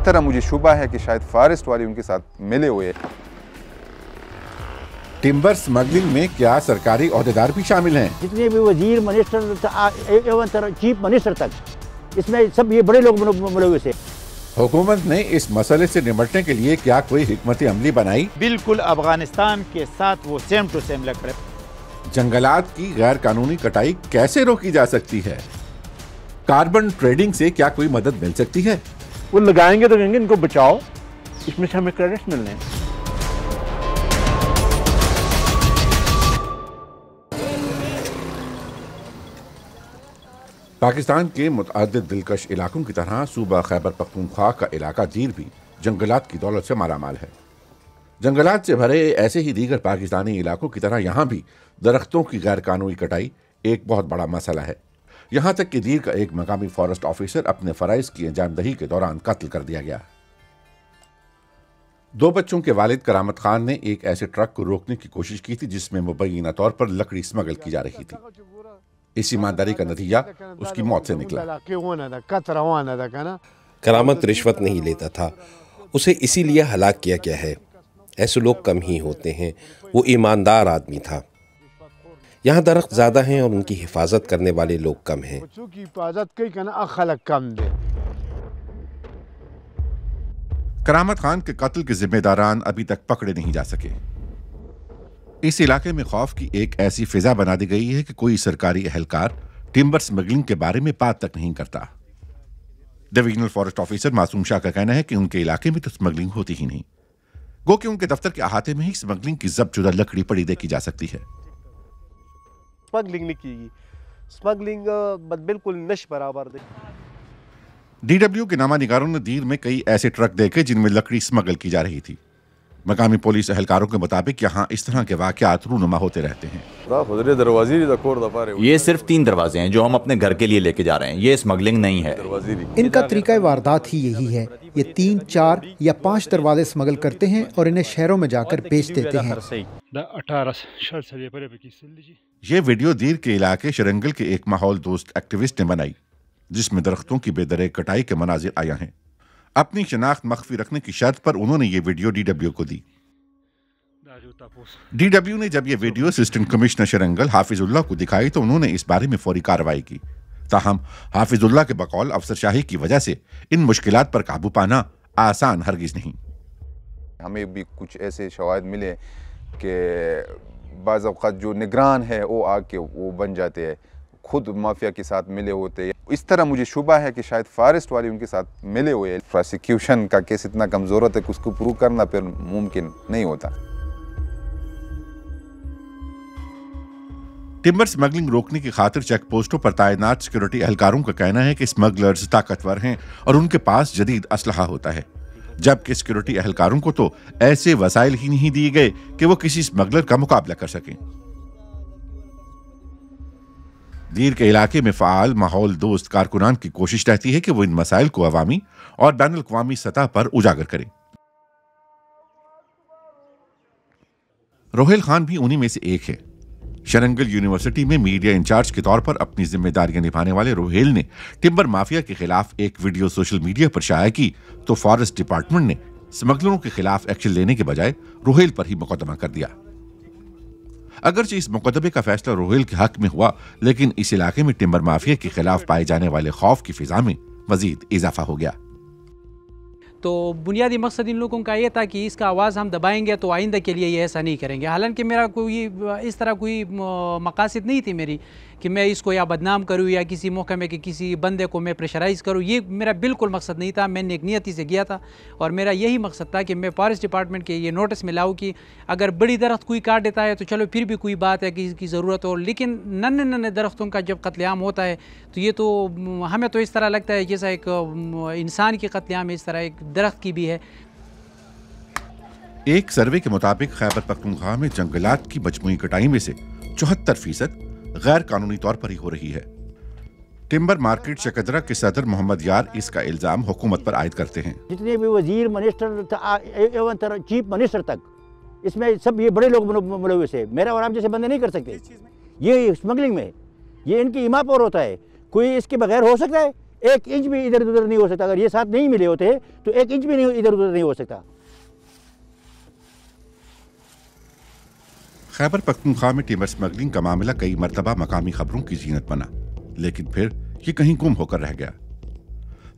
तरह मुझे शुबा है कि शायद फॉरेस्ट वाले उनके साथ मिले हुए। टिम्बर स्मगलिंग में क्या सरकारी ओहदेदार भी शामिल हैं? जितने भी वजीर, मिनिस्टर एवं चीफ मिनिस्टर तक, इसमें सब ये बड़े लोग मिले हुए थे। हुकूमत ने इस मसले से निपटने के लिए क्या कोई हिकमत अमली बनाई? बिल्कुल अफगानिस्तान के साथ वो सेम टू सेम लग रहे। जंगलात की गैर कानूनी कटाई कैसे रोकी जा सकती है? कार्बन ट्रेडिंग से क्या कोई मदद मिल सकती है? वो लगाएंगे तो कहेंगे इनको बचाओ, इसमें से हमें क्रेडिट्स मिलने हैं। पाकिस्तान के मुतअद्दिद दिलकश इलाकों की तरह सूबा खैबर पख्तूनख्वा का इलाका दीर भी जंगलात की दौलत से मालामाल है। जंगलात से भरे ऐसे ही दीगर पाकिस्तानी इलाकों की तरह यहाँ भी दरख्तों की गैर कानूनी कटाई एक बहुत बड़ा मसला है। यहाँ तक कि दीर का एक मकामी फॉरेस्ट ऑफिसर अपने फराइज की अंजामदही के दौरान कत्ल कर दिया गया। 2 बच्चों के वालिद करामत खान ने एक ऐसे ट्रक को रोकने की कोशिश की थी जिसमें मुबैना तौर पर लकड़ी स्मगल की जा रही थी। इस ईमानदारी का नतीजा उसकी मौत से निकला। करामत रिश्वत नहीं लेता था, उसे इसीलिए हलाक किया गया है। ऐसे लोग कम ही होते हैं, वो ईमानदार आदमी था। यहाँ दरख्त ज्यादा हैं और उनकी हिफाजत करने वाले लोग कम हैं। करामत खान के कत्ल के जिम्मेदारान अभी तक पकड़े नहीं जा सके। इस इलाके में खौफ की एक ऐसी फिजा बना दी गई है कि कोई सरकारी एहलकार टिम्बर स्मगलिंग के बारे में बात तक नहीं करता। डिविजनल फॉरेस्ट ऑफिसर मासूम शाह का कहना है कि उनके इलाके में तो स्मगलिंग होती ही नहीं, गो कि उनके दफ्तर के अहाते में ही स्मगलिंग की जब्तशुदा लकड़ी पड़ी देखी जा सकती है। स्मगलिंग नहीं की, स्मगलिंग बिल्कुल नश बराबर। डीडब्ल्यू के नामा निगारों ने दीर में कई ऐसे ट्रक देखे जिनमें लकड़ी स्मगल की जा रही थी। मकामी पुलिस एहलकारों के मुताबिक यहाँ इस तरह के वाकयात रूनुमा होते रहते हैं। ये सिर्फ 3 दरवाजे हैं जो हम अपने घर के लिए लेके जा रहे हैं, ये स्मगलिंग नहीं है। इनका तरीका वारदात ही यही है, ये 3, 4 या 5 दरवाजे स्मगल करते हैं और इन्हें शहरों में जाकर बेच देते हैं। ये वीडियो दीर के इलाके शरंगल के एक माहौल दोस्त एक्टिविस्ट ने बनाई, जिसमें दरख्तों की बेदरे कटाई के मनाजिर आया हैं। अपनी शनाख्त मख्फी रखने की शर्त पर उन्होंने ये वीडियो डीडब्ल्यू को दी। डीडब्ल्यू ने जब ये वीडियो असिस्टेंट कमिश्नर शरंगल हाफिजुल्लाह को दिखाई तो उन्होंने इस बारे में फौरी कार्रवाई की। ताहम हाफिजुल्लाह के बकौल अफसरशाही की वजह से इन मुश्किलात पर काबू पाना आसान हरगिज नहीं। हमें भी कुछ ऐसे शवाहिद मिले कि बाज़ औक़ात जो निगरान है वो आके वो बन जाते हैं, खुद माफिया के साथ मिले होते हैं। इस तरह मुझे शुबा है कि शायद फॉरेस्ट वाले उनके साथ मिले हुए। प्रोसिक्यूशन का केस इतना कमज़ोर होता है कि उसको प्रूव करना फिर मुमकिन नहीं होता। टिम्बर स्मगलिंग रोकने की खातिर चेक पोस्टों पर तैनात सिक्योरिटी एहलकारों का कहना है कि स्मगलर्स ताकतवर हैं और उनके पास जदीद असलहा होता है, जबकि सिक्योरिटी एहलकारों को तो ऐसे वसाइल ही नहीं दिए गए कि वो किसी स्मगलर का मुकाबला कर सकें। दीर के इलाके में फ़ाल माहौल दोस्त कारकुनान की कोशिश रहती है कि वो इन मसाइल को अवामी और बैनुल-अक़वामी सतह पर उजागर करें। रोहेल खान भी उन्हीं में से एक है। शरंगल यूनिवर्सिटी में मीडिया इंचार्ज के तौर पर अपनी जिम्मेदारियां निभाने वाले रोहेल ने टिम्बर माफिया के खिलाफ एक वीडियो सोशल मीडिया पर शाया की तो फॉरेस्ट डिपार्टमेंट ने स्मगलरों के खिलाफ एक्शन लेने के बजाय रोहेल पर ही मुकदमा कर दिया। अगरचे इस मुकदमे का फैसला रोहेल के हक में हुआ, लेकिन इस इलाके में टिम्बर माफिया के खिलाफ पाए जाने वाले खौफ की फिजा में मजीद इजाफा हो गया। तो बुनियादी मकसद इन लोगों का ये था कि इसका आवाज़ हम दबाएंगे तो आइंदा के लिए ये ऐसा नहीं करेंगे। हालांकि मेरा कोई इस तरह कोई मकासद नहीं थी मेरी कि मैं इसको या बदनाम करूं या किसी महकमे के किसी बंदे को मैं प्रेशराइज़ करूं, ये मेरा बिल्कुल मकसद नहीं था। मैंने एक नियति से किया था और मेरा यही मकसद था कि मैं फॉरेस्ट डिपार्टमेंट के ये नोटिस में लाऊं कि अगर बड़ी दरख्त कोई काट देता है तो चलो फिर भी कोई बात है कि इसकी ज़रूरत हो, लेकिन नन्हे नन्हे दरख्तों का जब कत्लेआम होता है तो ये तो हमें तो इस तरह लगता है जैसा एक इंसान की कत्लेआम इस तरह एक दरख्त की भी है। एक सर्वे के मुताबिक खैबर पख्तूनख्वा में जंगलात की मजमूई कटाई में से 74% गैर कानूनी तौर पर ही हो रही है। टिम्बर मार्केट शकदरा के सदर मोहम्मद यार इसका इल्जाम हुकूमत पर आयद करते हैं। जितने भी वजीर, मिनिस्टर एवं चीफ मिनिस्टर तक, इसमें सब ये बड़े लोग मिले हुए से, मेरा और आप जैसे बंदे नहीं कर सकते। ये स्मगलिंग में ये इनकी ईमा पर होता है, कोई इसके बगैर हो सकता है? 1 इंच भी इधर उधर नहीं हो सकता। अगर ये साथ नहीं मिले होते तो 1 इंच भी नहीं इधर उधर नहीं हो सकता। खैबर पख्तूनख्वा में टिम्बर स्मगलिंग का मामला कई मरतबा मकामी खबरों की जीनत बना, लेकिन फिर ये कहीं गुम होकर रह गया।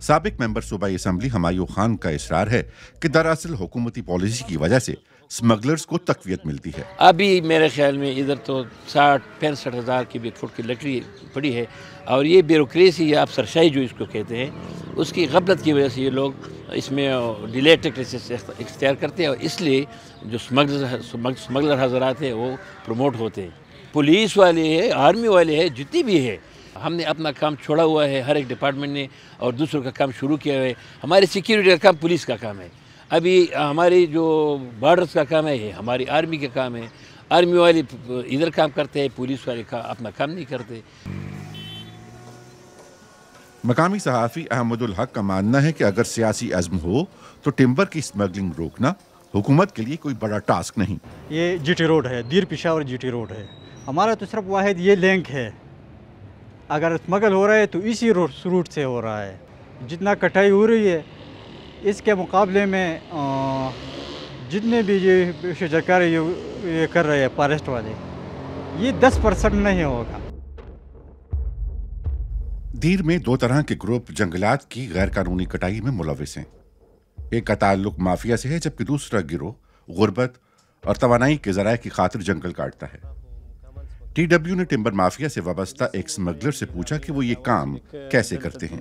साबिक मेंबर सूबाई असम्बली हमायूं खान का इसरार है कि दरअसल हुकूमती पॉलिसी की वजह से स्मगलर्स को तकवीयत मिलती है। अभी मेरे ख्याल में इधर तो 60-65 हज़ार की फुट की लकड़ी पड़ी है, और ये ब्यूरोक्रेसी या अफसरशाही जो इसको कहते हैं, उसकी गफलत की वजह से ये लोग इसमें डिले टैक्टिक्स इख्तियार करते हैं, और इसलिए जो स्मगलर हजरात हैं वो प्रमोट होते हैं। पुलिस वाले हैं, आर्मी वाले हैं, जितनी भी है, हमने अपना काम छोड़ा हुआ है हर एक डिपार्टमेंट ने, और दूसरों का काम शुरू किया है। हमारी सिक्योरिटी का काम पुलिस का काम है, अभी हमारी जो बॉर्डर्स का काम है ये हमारी आर्मी का काम है। आर्मी वाले इधर काम करते हैं, पुलिस वाले अपना काम नहीं करते। मकामी सहाफ़ी अहमदुल हक का मानना है कि अगर सियासी अज़्म हो तो टिम्बर की स्मगलिंग रोकना हुकूमत के लिए कोई बड़ा टास्क नहीं। ये जीटी रोड है, दीर पेशावर जीटी रोड है, हमारा तो सिर्फ वाहिद ये लिंक है। अगर स्मगल हो रहा है तो इसी रूट से हो रहा है। जितना कटाई हो रही है इसके मुकाबले में जितने भी ये शजरकार ये कर रहे हैं फॉरेस्ट वाले, ये 10% नहीं होगा। दीर में 2 तरह के ग्रुप जंगलात की गैर कानूनी कटाई में मुलविस हैं। एक का ताल्लुक माफिया से है, जबकि दूसरा गिरोह गुर्बत और तवानाई के जराए की खातिर जंगल काटता है। TW ने टिम्बर माफिया से वाबस्ता एक स्मगलर से पूछा कि वो ये काम कैसे करते हैं।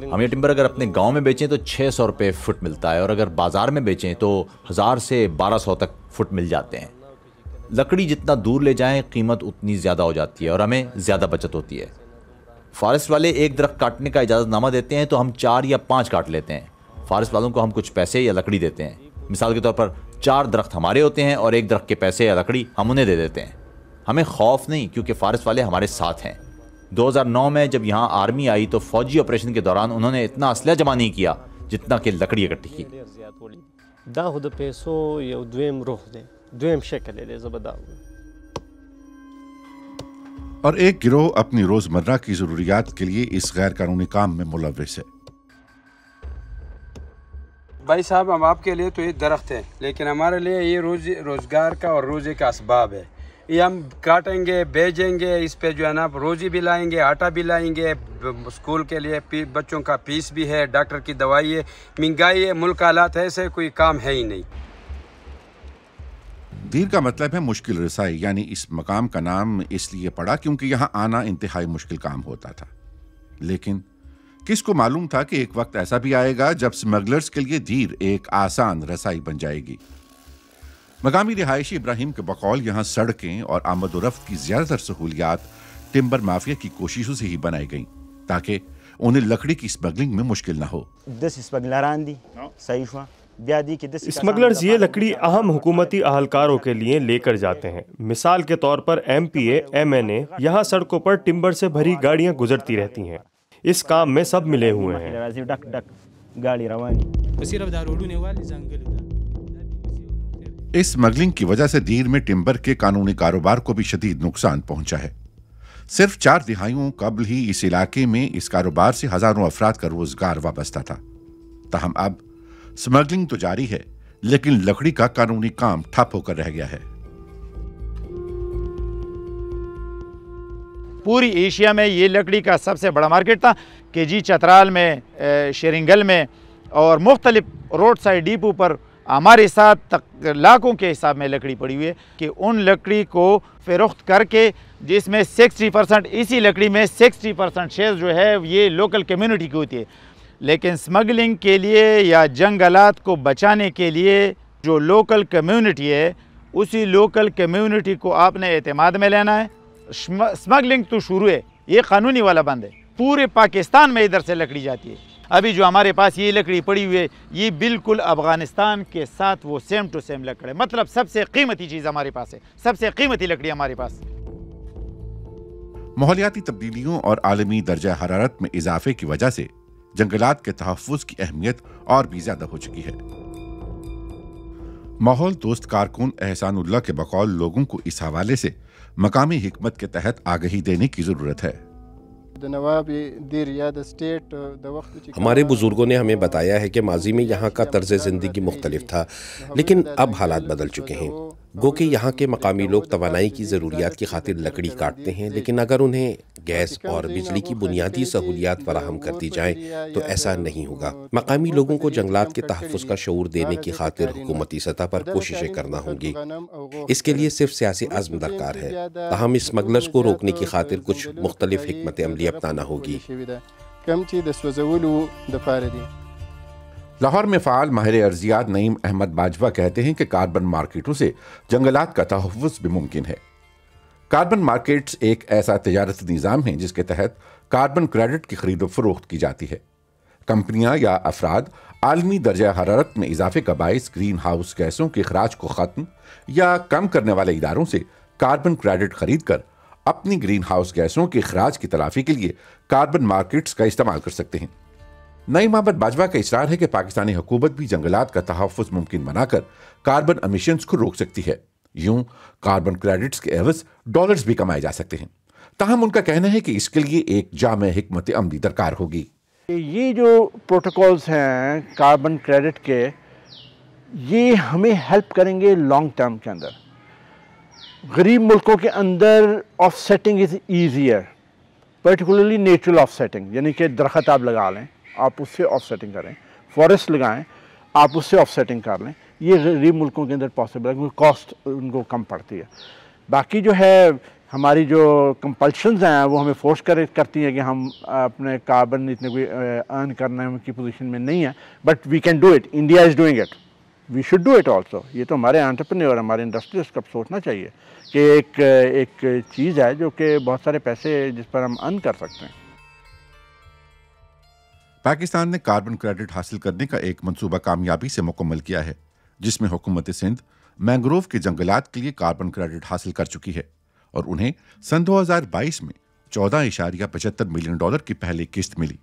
हम ये टिम्बर अगर अपने गांव में बेचें तो 600 रुपये फुट मिलता है, और अगर बाजार में बेचें तो 1000 से 1200 तक फुट मिल जाते हैं। लकड़ी जितना दूर ले जाएं कीमत उतनी ज़्यादा हो जाती है और हमें ज़्यादा बचत होती है। फॉरेस्ट वाले एक दरख्त काटने का इजाज़तनामा देते हैं तो हम 4 या 5 काट लेते हैं। फॉरेस्ट वालों को हम कुछ पैसे या लकड़ी देते हैं। मिसाल के तौर पर 4 दरख्त हमारे होते हैं और 1 दरख्त के पैसे या लकड़ी हम उन्हें दे देते हैं। हमें खौफ नहीं, क्योंकि फॉरेस्ट वाले हमारे साथ हैं। 2009 में जब यहाँ आर्मी आई तो फौजी ऑपरेशन के दौरान उन्होंने इतना असला जमा नहीं किया जितना कि लकड़ी इकट्ठी की। और एक गिरोह अपनी रोजमर्रा की जरूरियात के लिए इस गैर कानूनी काम में मुलविस है। भाई साहब, हम आपके लिए तो ये दरख्त है, लेकिन हमारे लिए ये रोजगार का और रोजे का असबाब है। ये हम काटेंगे, बेचेंगे, इस पे जो है ना रोजी भी लाएंगे, आटा भी लाएंगे, स्कूल के लिए बच्चों का फीस भी है, डॉक्टर की दवाई है, महंगाई है, मुल्क हालात है, ऐसे कोई काम है ही नहीं। दीर का मतलब है मुश्किल रसाई, यानी इस मकाम का नाम इसलिए पड़ा क्योंकि यहाँ आना इंतहाई मुश्किल काम होता था। लेकिन किसको मालूम था कि एक वक्त ऐसा भी आएगा जब स्मगलर्स के लिए दीर एक आसान रसाई बन जाएगी। मकामी रिहायशी इब्राहिम के बकौल यहाँ सड़कें और आमदोरफ्त की ज्यादातर सहूलियात टिम्बर माफिया की कोशिशों से ही बनाई गईं ताकि उन्हें लकड़ी की स्मगलिंग में मुश्किल न हो। स्मगलर्स ये लकड़ी अहम हुकूमती अहलकारों के लिए लेकर जाते हैं। मिसाल के तौर पर MPA, MNA, यहाँ सड़कों पर टिम्बर से भरी गाड़ियाँ गुजरती रहती हैं। इस काम में सब मिले हुए हैं। इस स्मगलिंग की वजह से दीर में टिम्बर के कानूनी कारोबार को भी शदीद नुकसान पहुंचा है। सिर्फ 4 दिहाइयों कबल ही इस इलाके में इस कारोबार से हजारों अफराद का रोजगार वाबस्ता था। ताहम अब स्मगलिंग तो जारी है, लेकिन लकड़ी का कानूनी काम ठप होकर रह गया है। पूरी एशिया में ये लकड़ी का सबसे बड़ा मार्केट था। KG चतराल में, शेरिंगल में और मुख्तलिफ रोड साइड डिपो पर हमारे साथ तक लाखों के हिसाब में लकड़ी पड़ी हुई है कि उन लकड़ी को फरोख्त करके, जिसमें 60% इसी लकड़ी में 60% शेयर जो है ये लोकल कम्युनिटी की होती है। लेकिन स्मगलिंग के लिए या जंगलात को बचाने के लिए जो लोकल कम्युनिटी है, उसी लोकल कम्युनिटी को आपने एतमाद में लेना है। स्मगलिंग तो शुरू है, ये कानूनी वाला बंद है। पूरे पाकिस्तान में इधर से लकड़ी जाती है। अभी जो हमारे पास ये लकड़ी पड़ी हुई है, ये बिल्कुल अफगानिस्तान के साथ वो सेम टू सेम लकड़ी है। मतलब सबसे कीमती चीज़ हमारे पास है, सबसे कीमती लकड़ी हमारे पास। माहौलियाती तब्दीलियों और आलमी दर्जा हरारत में इजाफे की वजह से जंगलात के तहफ़्फ़ुज़ की अहमियत और भी ज्यादा हो चुकी है। माहौल दोस्त कारकुन एहसानुल्लाह के बकौल लोगों को इस हवाले से मकामी हिकमत के तहत आगाही देने की जरूरत है। हमारे बुजुर्गों ने हमें बताया है कि माजी में यहाँ का तर्ज ज़िंदगी मुख्तलिफ था, लेकिन अब हालात बदल चुके हैं। गो कि यहाँ के मकामी लोग तवानाई की ज़रूरियात की खातिर लकड़ी काटते हैं, लेकिन अगर उन्हें गैस और बिजली की बुनियादी सहूलियात फराहम कर दी जाए तो ऐसा नहीं होगा। मकामी लोगों को जंगलात के तहफ़्फ़ुज़ का शऊर देने की खातिर हुकूमती सतह पर कोशिशें करना होंगी। इसके लिए सिर्फ सियासी अज़्म दरकार है। ताहम स्मगलर्स को रोकने की खातिर कुछ मुख्तलिफ हिकमत अमली अपनाना होगी। लाहौर में फ़ाल माहिर अर्जियात नईम अहमद बाजवा कहते हैं कि कार्बन मार्केटों से जंगलात का तहफ़्फ़ुज़ भी मुमकिन है। कार्बन मार्केट्स एक ऐसा तजारती निज़ाम है जिसके तहत कार्बन क्रेडिट की खरीद व फरोख्त की जाती है। कंपनियां या अफराद आलमी दर्जा हरारत में इजाफे का बाइस ग्रीन हाउस गैसों के अखराज को ख़त्म या कम करने वाले इदारों से कार्बन क्रेडिट खरीद कर अपनी ग्रीन हाउस गैसों के अखराज की तलाफी के लिए कार्बन मार्केट्स का इस्तेमाल कर सकते हैं। नईम अहमद बाजवा का इसरार है कि पाकिस्तानी हुकूमत भी जंगलात का तहफ़्फ़ुज़ मुमकिन बनाकर कार्बन एमिशंस को रोक सकती है। यूं कार्बन क्रेडिट्स के एवज डॉलर्स भी कमाए जा सकते हैं। ताहम उनका कहना है कि इसके लिए एक जामे हिकमत अमली दरकार होगी। ये जो प्रोटोकॉल्स हैं कार्बन क्रेडिट के, ये हमें हेल्प करेंगे लॉन्ग टर्म के अंदर। गरीब मुल्कों के अंदर offsetting is easier, particularly natural offsetting, यानी कि दरख्त आप लगा लें, आप उससे ऑफसेटिंग करें, फॉरेस्ट लगाएं, आप उससे ऑफसेटिंग कर लें। ये गरीब मुल्कों के अंदर पॉसिबल है क्योंकि कॉस्ट उनको कम पड़ती है। बाकी जो है हमारी जो कंपल्शंस हैं वो हमें फोर्स करती हैं कि हम अपने कार्बन इतने कोई अर्न करने की पोजीशन में नहीं है, but we can do it. India is doing it, we should do it also. ये तो हमारे एंटरप्रेन्योर, हमारे इंडस्ट्रियलिस्ट को सोचना चाहिए कि एक चीज़ है जो कि बहुत सारे पैसे जिस पर हम अर्न कर सकते हैं। पाकिस्तान ने कार्बन क्रेडिट हासिल करने का एक मंसूबा कामयाबी से मुकम्मल किया है, जिसमें हुकूमत सिंध मैंग्रोव के जंगलात के लिए कार्बन क्रेडिट हासिल कर चुकी है और उन्हें सन 2022 में $14.75 मिलियन की पहली किस्त मिली,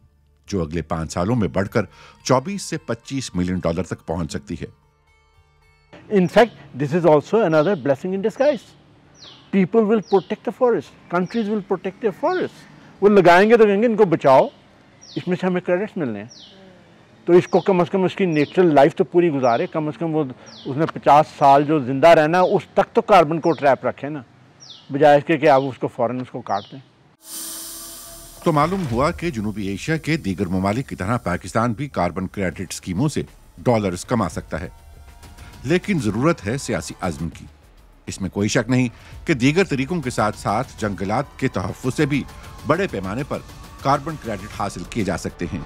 जो अगले 5 सालों में बढ़कर 24 से 25 मिलियन डॉलर तक पहुंच सकती है। In fact, this is also another blessing in disguise. People will protect the forest, countries will protect their forests. वो लगाएंगे तो कहेंगे इनको बचाओ, इसमें से हमें क्रेडिट्स मिलने हैं, तो इसको कम से कम उसकी नेचुरल लाइफ तो पूरी गुजारे। कम से कम वो उसने 50 साल जो जिंदा रहना उस तक तो कार्बन को ट्रैप रखे ना, बजाय इसके कि आप उसको फौरन उसको काट दें। तो मालूम हुआ कि जनूबी एशिया के दीगर ममालिक की तरह पाकिस्तान भी कार्बन क्रेडिट स्कीमों से डॉलर्स कमा सकता है, लेकिन जरूरत है सियासी अज़्म की। इसमें कोई शक नहीं कि दीगर तरीकों के साथ साथ जंगलात के तहफ़्फ़ुज़ से भी बड़े पैमाने पर कार्बन क्रेडिट हासिल किए जा सकते हैं।